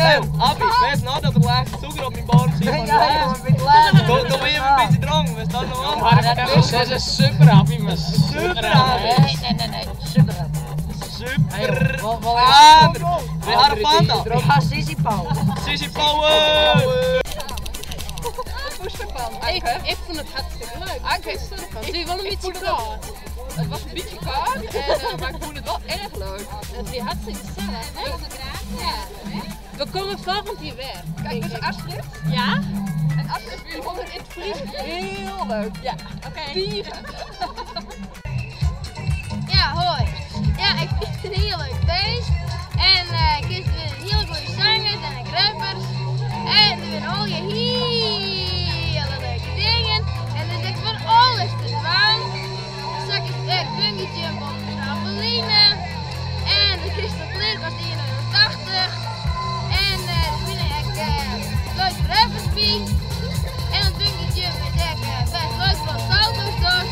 Abi, weet noch, dass der letzte Zucker auf meinem Baum zieht? Ja, ich bin geladen. Da will ich ein bisschen dran, was das noch Maar dat is super Abi, maar Super Abi. Nee. Super. Super. Wel We hadden Panda. Ja, Sissy Pauw. Sissy Power. Ik vond het hartstikke leuk. Het is wel een beetje koud. Het was een beetje koud, maar ik vond het wel erg leuk. Het is hartstikke gezellig. Heel graag. Ja. We komen volgend jaar weer. Kijk, dus Astrid. Ja. En Astrid, jullie vonden het in het vliegen heel leuk. Ja. Oké. Ja, hoi. Ja, ik vind het een heel leuk feest. En ik heb weer heel goede zangers en rappers. En er zijn al je hele leuke dingen. En er is van alles te doen. Straks is het bungee jump op de trampoline. En de Crystal Clear kost €1,80. En er zijn echt leuke rappers bij. En het bungee jump is echt best leuk voor salto's door.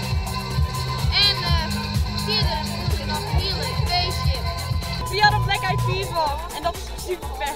En verder is het nog een heel leuk feestje. We hadden Black Eyed Peas en dat is super vet.